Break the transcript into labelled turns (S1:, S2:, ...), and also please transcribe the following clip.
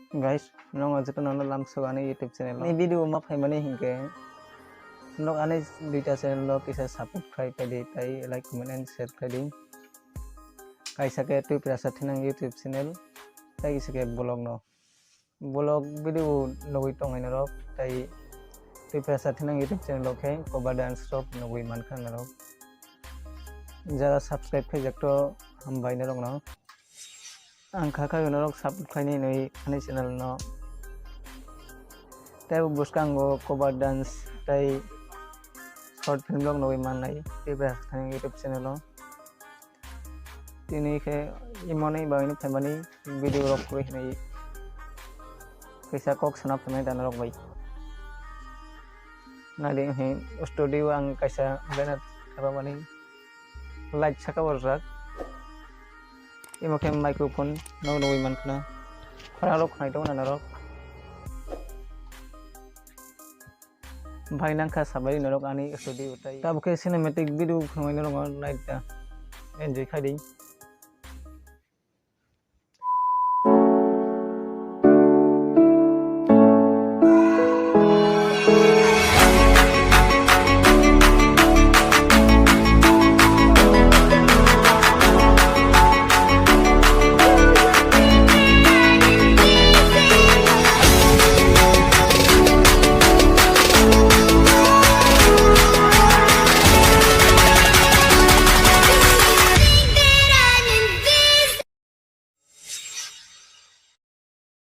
S1: Guys, nong aja to nong lam sugani YouTube channel. Ni video ma phai mani hingke. Nok ane duita channel lo kisa support khai pedi tai like comment and share khai di. Kaisa ke tu prasa thinang YouTube channel. Tai kisa ke blog no. Blog video nogui tongai na rok tai tu prasa thinang YouTube channel lo khe cover dance rok nogui man khang na rok. Jara subscribe khai jakto hambai na rok no. Ang kakak rok support khai ni noi ani channel no. Tai buskango cover dance tai short film log noi manai tibra thang YouTube channel no. Tini ke imoni baini family video rok koi nei kaisa kok sanap famai dan rok bai. Na ding he studio ang kaisa banner khaba mani light saka warrak. Imo ke microphone no noi man khna khara rok khai to na rok. Bhai nangka sabari norok ani studio tai. Tab ke cinematic video khoi norok night enjoy khai ding.